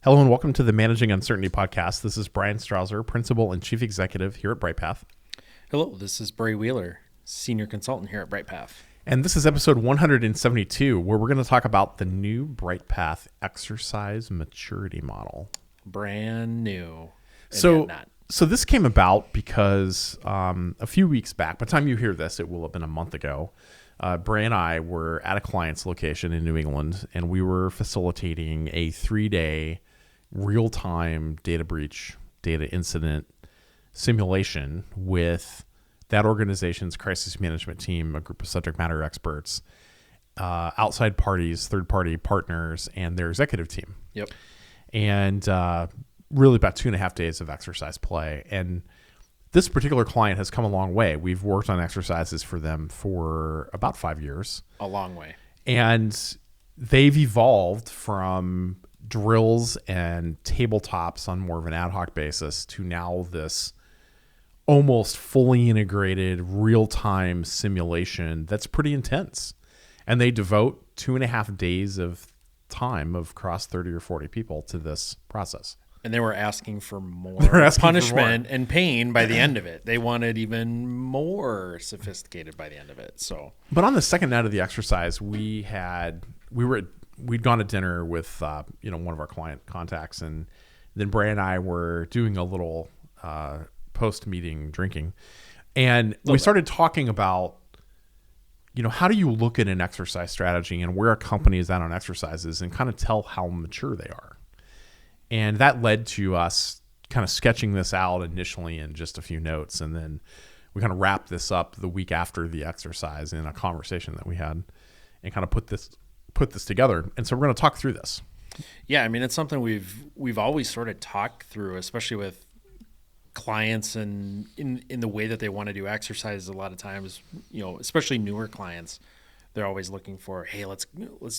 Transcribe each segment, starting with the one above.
Hello and welcome to the Managing Uncertainty podcast. This is Bryan Strawser, Principal and Chief Executive here at Bryghtpath. Hello, this is Bray Wheeler, Senior Consultant here at Bryghtpath. And this is episode 172, where we're going to talk about the new Bryghtpath exercise maturity model. Brand new. So this came about because a few weeks back, by the time you hear this, it will have been a month ago, Bray and I were at a client's location in New England, and we were facilitating a 3-day real-time data breach, data incident simulation with that organization's crisis management team, a group of subject matter experts, outside parties, third-party partners, and their executive team. Yep. And really about 2.5 days of exercise play. And this particular client has come a long way. We've worked on exercises for them for about 5 years. A long way. And they've evolved from drills and tabletops on more of an ad hoc basis to now this almost fully integrated real-time simulation that's pretty intense. And they devote 2.5 days of time of across 30 or 40 people to this process. And they were asking for more punishment and pain by the end of it. They wanted even more sophisticated by the end of it. So, but on the second night of the exercise, we'd gone to dinner with one of our client contacts, and then Bray and I were doing a little post-meeting drinking, and we started talking about how do you look at an exercise strategy and where a company is at on exercises and kind of tell how mature they are. And that led to us kind of sketching this out initially in just a few notes. And then we kind of wrapped this up the week after the exercise in a conversation that we had and kind of put this together. And so we're going to talk through this. Yeah, I mean, it's something we've always sort of talked through, especially with clients and in the way that they want to do exercises. A lot of times, especially newer clients, they're always looking for, hey, let's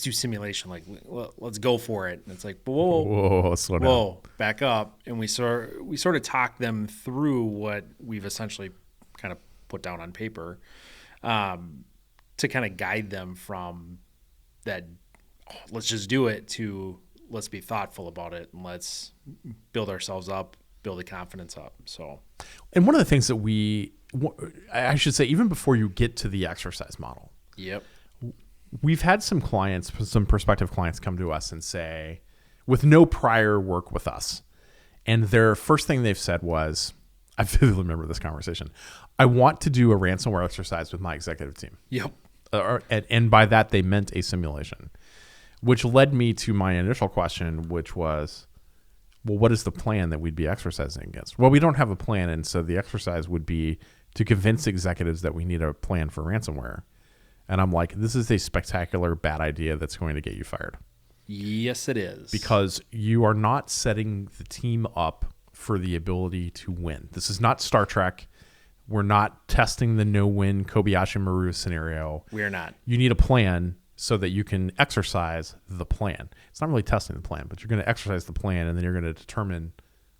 do simulation, like let's go for it. And it's like, slow down, back up, and we sort of talk them through what we've essentially kind of put down on paper, to kind of guide them from that. Let's just do it to let's be thoughtful about it and let's build ourselves up, build the confidence up. So, and one of the things that I should say, even before you get to the exercise model. Yep. We've had some prospective clients come to us and say, with no prior work with us, and their first thing they've said was, I vividly remember this conversation, I want to do a ransomware exercise with my executive team. Yep. And by that, they meant a simulation, which led me to my initial question, which was, well, what is the plan that we'd be exercising against? Well, we don't have a plan, and so the exercise would be to convince executives that we need a plan for ransomware. And I'm like, this is a spectacular bad idea that's going to get you fired. Yes, it is. Because you are not setting the team up for the ability to win. This is not Star Trek. We're not testing the no-win Kobayashi Maru scenario. We're not. You need a plan so that you can exercise the plan. It's not really testing the plan, but you're going to exercise the plan, and then you're going to determine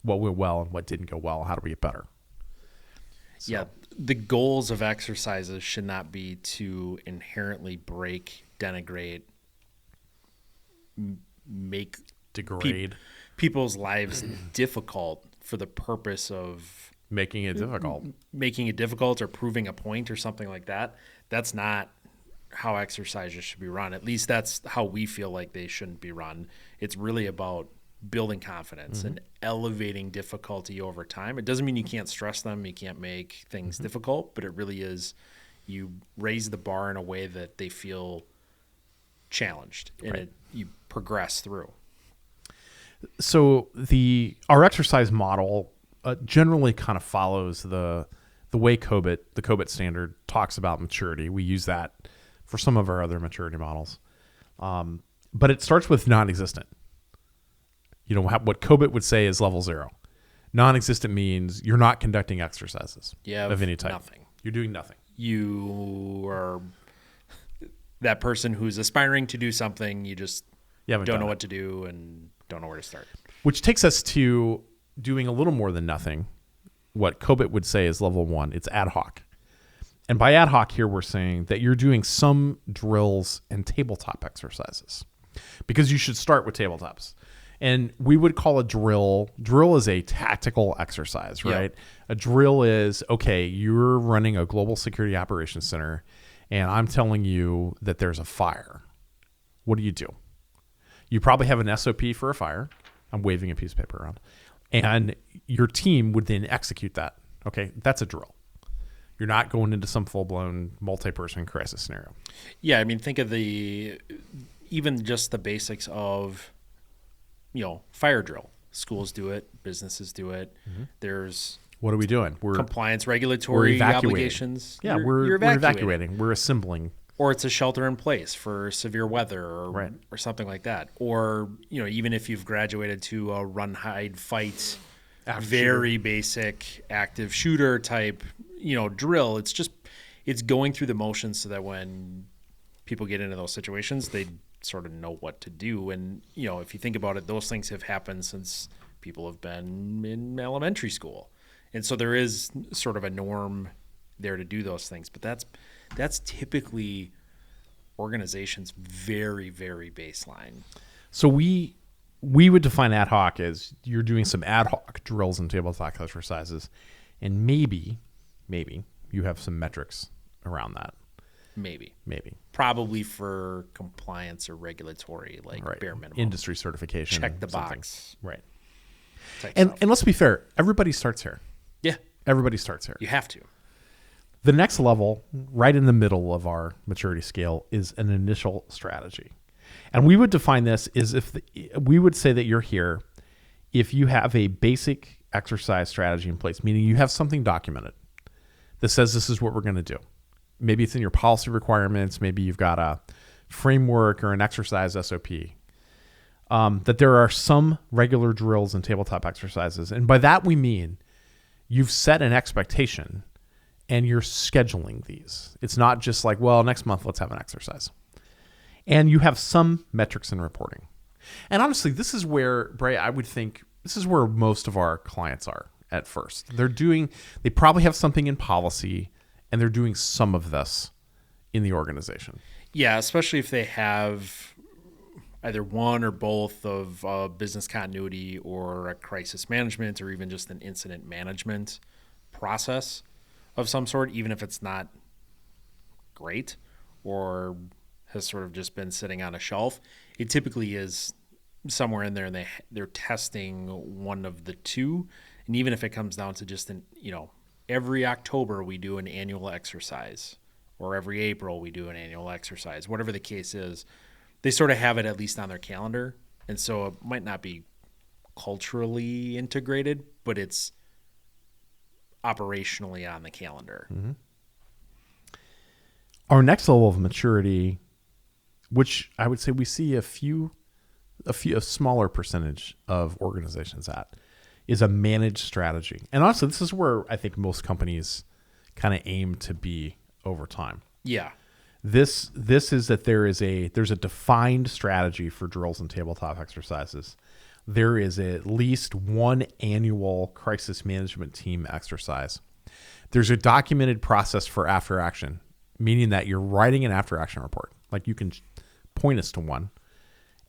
what went well and what didn't go well. How do we get better? So. Yeah. The goals of exercises should not be to inherently break, denigrate, degrade people's lives difficult for the purpose of making it difficult or proving a point or something like that. That's not how exercises should be run. At least that's how we feel like they shouldn't be run. It's really about building confidence and elevating difficulty over time. It doesn't mean you can't stress them, you can't make things difficult, but it really is you raise the bar in a way that they feel challenged and you progress through. So our exercise model generally kind of follows the way the COBIT standard talks about maturity. We use that for some of our other maturity models. But it starts with non-existent. What COBIT would say is level 0. Non-existent means you're not conducting exercises of any type. Nothing. You're doing nothing. You are that person who's aspiring to do something. You just don't know what to do and don't know where to start. Which takes us to doing a little more than nothing. What COBIT would say is level 1. It's ad hoc. And by ad hoc here, we're saying that you're doing some drills and tabletop exercises because you should start with tabletops. And we would call a drill is a tactical exercise, right? A drill is, okay, you're running a global security operations center and I'm telling you that there's a fire. What do? You probably have an SOP for a fire. I'm waving a piece of paper around. And your team would then execute that. Okay, that's a drill. You're not going into some full-blown multi-person crisis scenario. Yeah, I mean, think of even just the basics of, fire drill. Schools do it, businesses do it. Mm-hmm. There's what are we doing? We're compliance, regulatory obligations. Yeah, we're evacuating. We're assembling. Or it's a shelter in place for severe weather or something like that. Or, even if you've graduated to a run, hide, fight, very basic active shooter type, drill. It's going through the motions so that when people get into those situations, they sort of know what to do. And, if you think about it, those things have happened since people have been in elementary school. And so there is sort of a norm there to do those things. But that's typically organization's very, very baseline. So we would define ad hoc as you're doing some ad hoc drills and tabletop exercises, and maybe you have some metrics around that. Maybe. Probably for compliance or regulatory, like bare minimum. Industry certification. Check the box. Right. And let's be fair. Everybody starts here. Yeah. Everybody starts here. You have to. The next level, right in the middle of our maturity scale, is an initial strategy. And we would define this as we would say that you're here if you have a basic exercise strategy in place, meaning you have something documented that says this is what we're going to do. Maybe it's in your policy requirements. Maybe you've got a framework or an exercise SOP. That there are some regular drills and tabletop exercises. And by that we mean you've set an expectation and you're scheduling these. It's not just like, well, next month let's have an exercise. And you have some metrics and reporting. And honestly, this is where, Bray, I would think this is where most of our clients are at first. They probably have something in policy and they're doing some of this in the organization. Yeah, especially if they have either one or both of business continuity or a crisis management or even just an incident management process of some sort, even if it's not great or has sort of just been sitting on a shelf. It typically is somewhere in there and they're testing one of the two. And even if it comes down to just every October we do an annual exercise, or every April we do an annual exercise, whatever the case is, they sort of have it at least on their calendar. And so it might not be culturally integrated, but it's operationally on the calendar. Mm-hmm. Our next level of maturity, which I would say we see a smaller percentage of organizations at, is a managed strategy. And honestly, this is where I think most companies kind of aim to be over time. Yeah. This is that there's a defined strategy for drills and tabletop exercises. There is at least one annual crisis management team exercise. There's a documented process for after action, meaning that you're writing an after action report. Like you can point us to one,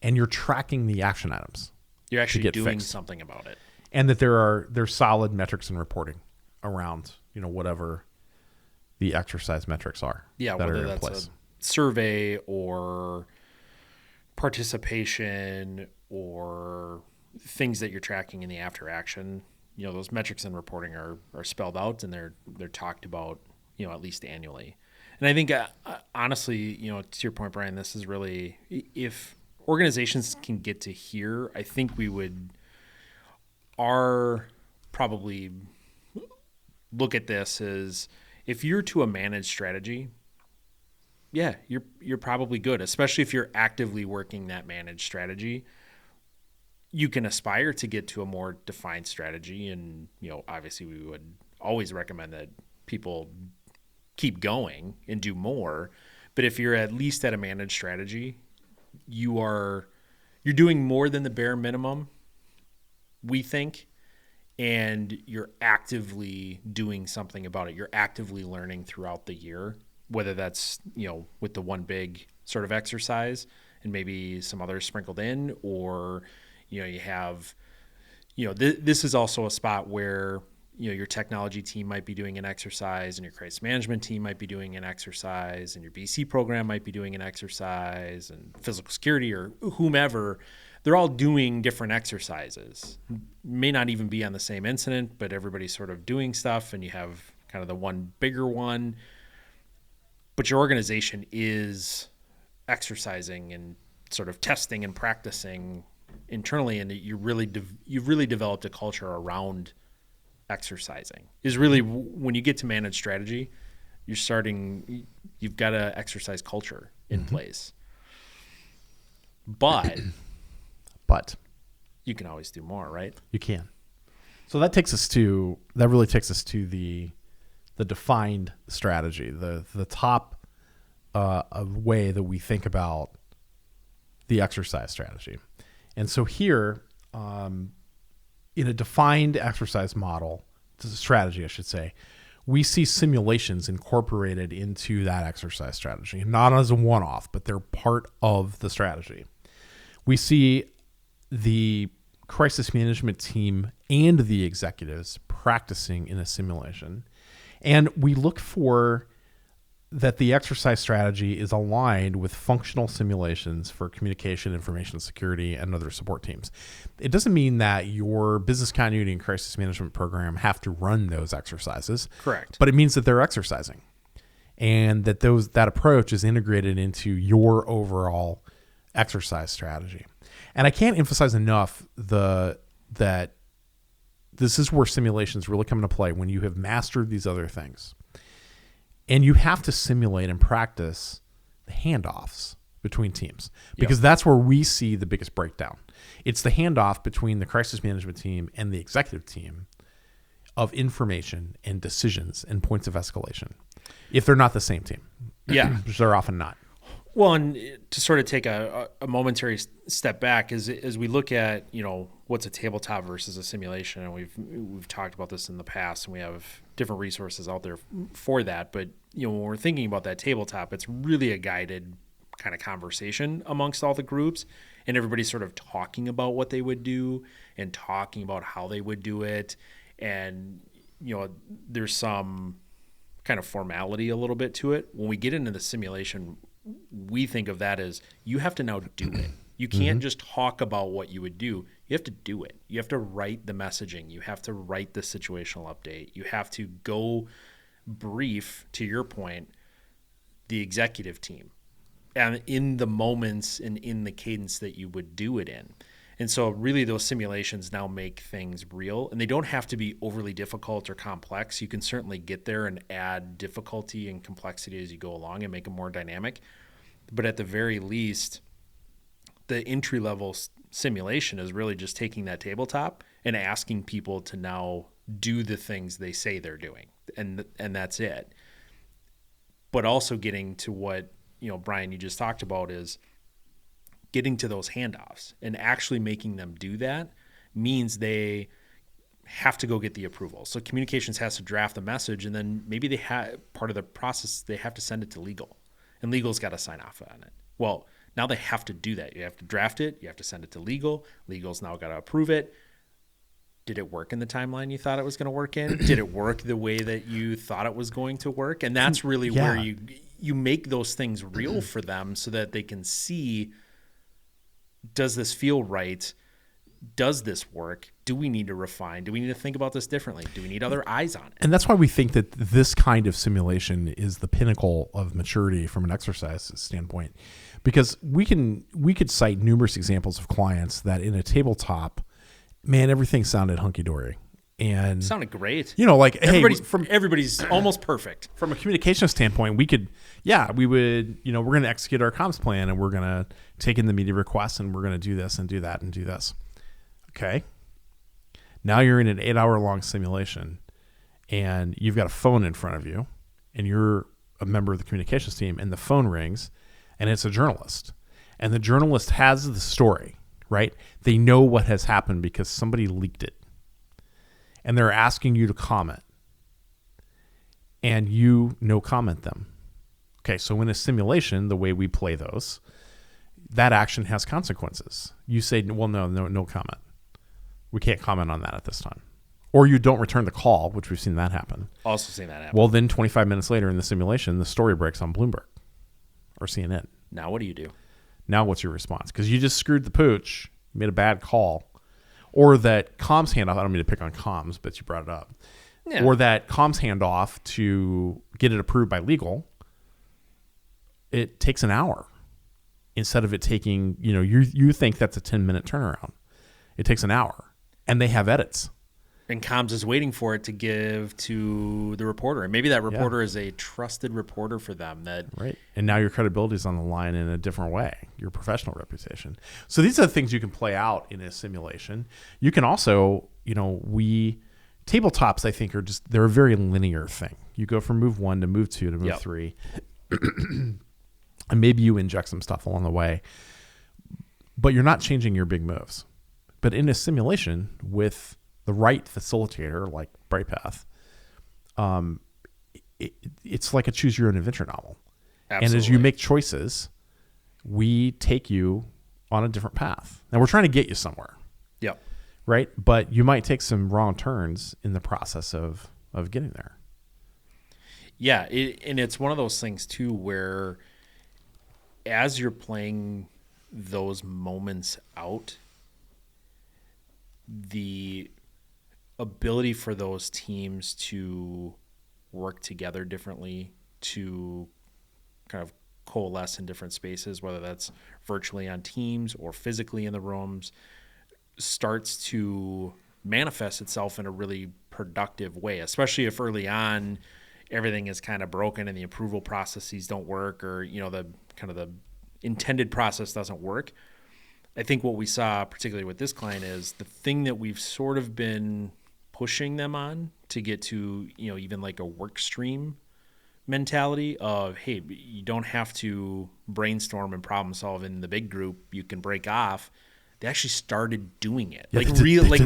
and you're tracking the action items. You're actually doing something about it. And that there's solid metrics and reporting around, whatever the exercise metrics are. Yeah, whether that's a survey or participation or things that you're tracking in the after action. Those metrics and reporting are spelled out and they're talked about, at least annually. And I think honestly, to your point, Bryan, this is really, if organizations can get to here, I think we are probably look at this as, if you're to a managed strategy, yeah, you're probably good, especially if you're actively working that managed strategy. You can aspire to get to a more defined strategy, and obviously we would always recommend that people keep going and do more. But if you're at least at a managed strategy, you're doing more than the bare minimum, we think, and you're actively doing something about it. You're actively learning throughout the year, whether that's, with the one big sort of exercise and maybe some others sprinkled in, or, You have, this is also a spot where, your technology team might be doing an exercise and your crisis management team might be doing an exercise and your BC program might be doing an exercise and physical security or whomever. They're all doing different exercises. May not even be on the same incident, but everybody's sort of doing stuff, and you have kind of the one bigger one. But your organization is exercising and sort of testing and practicing internally, and you've really developed a culture around exercising. Is really when you get to manage strategy, you've got an exercise culture in place. But you can always do more, right? You can. So that really takes us to the defined strategy, the top way that we think about the exercise strategy. And so here, in a defined exercise model, strategy, I should say, we see simulations incorporated into that exercise strategy, not as a one-off, but they're part of the strategy. We see the crisis management team and the executives practicing in a simulation, and we look for that the exercise strategy is aligned with functional simulations for communication, information security, and other support teams. It doesn't mean that your business continuity and crisis management program have to run those exercises. Correct. But it means that they're exercising, and that that approach is integrated into your overall exercise strategy. And I can't emphasize enough that this is where simulations really come into play when you have mastered these other things. And you have to simulate and practice the handoffs between teams, because that's where we see the biggest breakdown. It's the handoff between the crisis management team and the executive team of information and decisions and points of escalation, if they're not the same team. Yeah. Which they're often not. Well, and to sort of take a momentary step back, as we look at, what's a tabletop versus a simulation, and we've talked about this in the past, and we have different resources out there for that. But when we're thinking about that tabletop, it's really a guided kind of conversation amongst all the groups, and everybody's sort of talking about what they would do and talking about how they would do it, and there's some kind of formality a little bit to it. When we get into the simulation, we think of that as you have to now do it. You can't just talk about what you would do. You have to do it. You have to write the messaging. You have to write the situational update. You have to go brief, to your point, the executive team, and in the moments and in the cadence that you would do it in. And so really those simulations now make things real, and they don't have to be overly difficult or complex. You can certainly get there and add difficulty and complexity as you go along and make them more dynamic. But at the very least, the entry-level simulation is really just taking that tabletop and asking people to now do the things they say they're doing. And that's it. But also getting to what, Bryan, you just talked about, is getting to those handoffs and actually making them do that means they have to go get the approval. So communications has to draft the message, and then maybe they have part of the process, they have to send it to legal, and legal's got to sign off on it. Well, now they have to do that. You have to draft it. You have to send it to legal. Legal's now got to approve it. Did it work in the timeline you thought it was going to work in? Did it work the way that you thought it was going to work? And that's really where you make those things real for them so that they can see, does this feel right? Does this work? Do we need to refine? Do we need to think about this differently? Do we need other eyes on it? And that's why we think that this kind of simulation is the pinnacle of maturity from an exercise standpoint, because we could cite numerous examples of clients that in a tabletop, man, everything sounded hunky-dory. And sounded great. Everybody's almost perfect. From a communication standpoint, we would, we're going to execute our comms plan, and we're going to take in the media requests, and we're going to do this and do that and do this. Okay. Now you're in an 8-hour-long simulation, and you've got a phone in front of you, and you're a member of the communications team, and the phone rings, and it's a journalist. And the journalist has the story, right? They know what has happened because somebody leaked it. And they're asking you to comment. And you no comment them. Okay, so in a simulation, the way we play those, that action has consequences. You say, well, no comment. We can't comment on that at this time. Or you don't return the call, which we've seen that happen. Also seen that happen. Well, then 25 minutes later in the simulation, the story breaks on Bloomberg or CNN. Now what do you do? Now what's your response? Because you just screwed the pooch, made a bad call. Or that comms handoff, I don't mean to pick on comms, but you brought it up. Yeah. Or that comms handoff to get it approved by legal, it takes an hour. Instead of it taking, you think that's a 10-minute turnaround. It takes an hour. And they have edits. And comms is waiting for it to give to the reporter. And maybe that reporter is a trusted reporter for them. Right. And now your credibility is on the line in a different way, your professional reputation. So these are the things you can play out in a simulation. You can also, tabletops, I think, they're a very linear thing. You go from move 1 to move 2 to move 3. And maybe you inject some stuff along the way. But you're not changing your big moves. But in a simulation with the right facilitator like Bryghtpath, it's like a choose your own adventure novel. Absolutely. And as you make choices, we take you on a different path. And we're trying to get you somewhere. Yep. Right? But you might take some wrong turns in the process of getting there. Yeah. And it's one of those things too, where as you're playing those moments out, the ability for those teams to work together differently, to kind of coalesce in different spaces, whether that's virtually on Teams or physically in the rooms, starts to manifest itself in a really productive way, especially if early on everything is kind of broken and the approval processes don't work, or the kind of the intended process doesn't work. I think what we saw, particularly with this client, is the thing that we've sort of been pushing them on to get to, even like a work stream mentality of, hey, you don't have to brainstorm and problem solve in the big group. You can break off. They actually started doing it, Yeah, really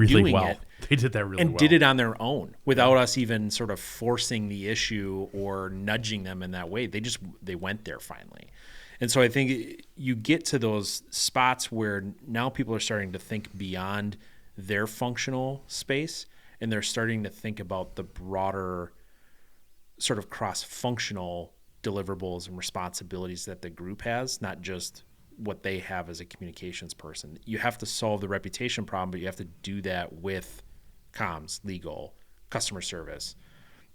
doing well. it. They did that really well. And did it on their own without us even sort of forcing the issue or nudging them in that way. They went there finally. And so I think you get to those spots where now people are starting to think beyond their functional space, and they're starting to think about the broader sort of cross-functional deliverables and responsibilities that the group has, not just what they have as a communications person. You have to solve the reputation problem, but you have to do that with comms, legal, customer service,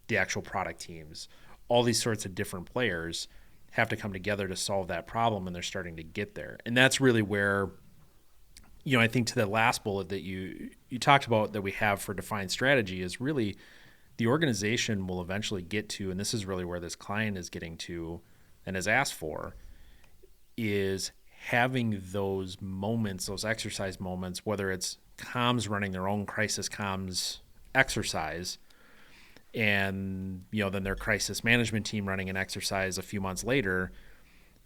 the actual product teams. All these sorts of different players have to come together to solve that problem, and they're starting to get there. And that's really where, I think to the last bullet that you talked about that we have for defined strategy is really the organization will eventually get to, and this is really where this client is getting to and has asked for, is having those moments, those exercise moments, whether it's comms running their own crisis comms exercise, and then their crisis management team running an exercise a few months later.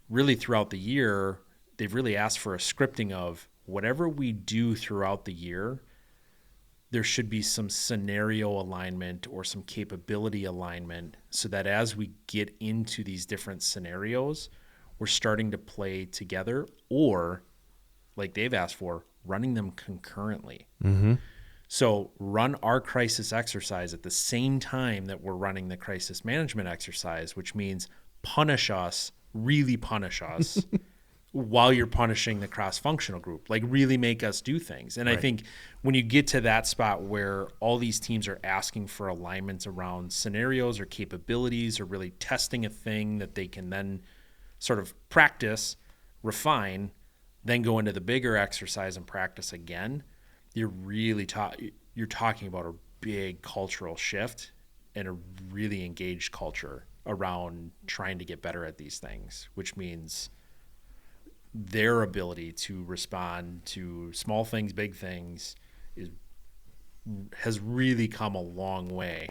Really throughout the year, they've really asked for a scripting of whatever we do throughout the year, there should be some scenario alignment or some capability alignment, so that as we get into these different scenarios, we're starting to play together, or like they've asked for, running them concurrently. Mm-hmm. So run our crisis exercise at the same time that we're running the crisis management exercise, which means really punish us while you're punishing the cross-functional group, like really make us do things. And right. I think when you get to that spot where all these teams are asking for alignments around scenarios or capabilities, or really testing a thing that they can then sort of practice, refine, then go into the bigger exercise and practice again, you're talking about a big cultural shift and a really engaged culture around trying to get better at these things, which means their ability to respond to small things, big things has really come a long way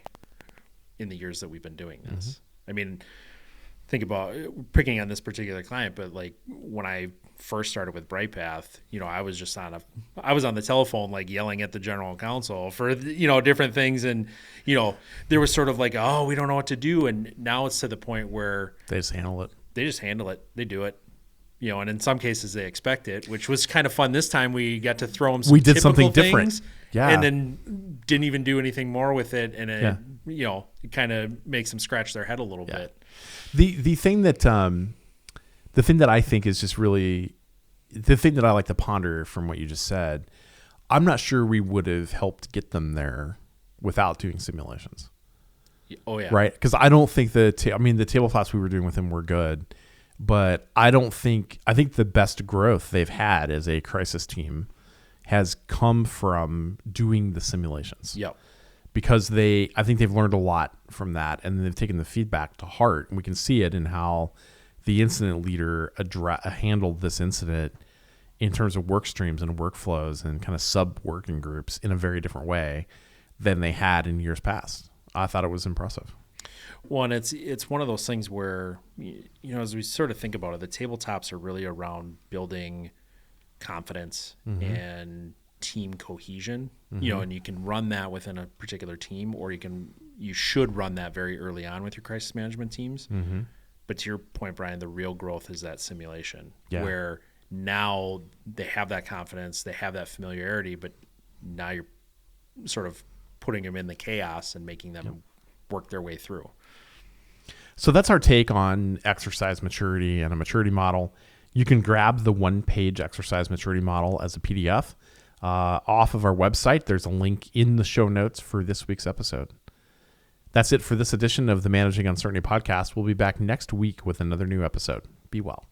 in the years that we've been doing this. Mm-hmm. I mean, think about picking on this particular client, but like when I first started with Bryghtpath, I was on the telephone, like yelling at the general counsel for, different things. And, there was sort of like, oh, we don't know what to do. And now it's to the point where they just handle it. They do it. and in some cases they expect it, which was kind of fun. This time we got to throw them some We did typical something things, different. Yeah. and then didn't even do anything more with it, and it, it kind of makes them scratch their head a little bit. The thing that I think is just really the thing that I like to ponder from what you just said, I'm not sure we would have helped get them there without doing simulations. Oh yeah. Right? Because I don't think the tabletops we were doing with them were good, but I think the best growth they've had as a crisis team has come from doing the simulations. Yep. Because I think they've learned a lot from that, and they've taken the feedback to heart. And we can see it in how the incident leader handled this incident in terms of work streams and workflows and kind of sub-working groups in a very different way than they had in years past. I thought it was impressive. Well, and it's one of those things where, as we sort of think about it, the tabletops are really around building confidence and team cohesion, and you can run that within a particular team, or you should run that very early on with your crisis management teams. But to your point, Brian, the real growth is that simulation where now they have that confidence, they have that familiarity, but now you're sort of putting them in the chaos and making them work their way through. So that's our take on exercise maturity and a maturity model. You can grab the one-page exercise maturity model as a PDF off of our website. There's a link in the show notes for this week's episode. That's it for this edition of the Managing Uncertainty podcast. We'll be back next week with another new episode. Be well.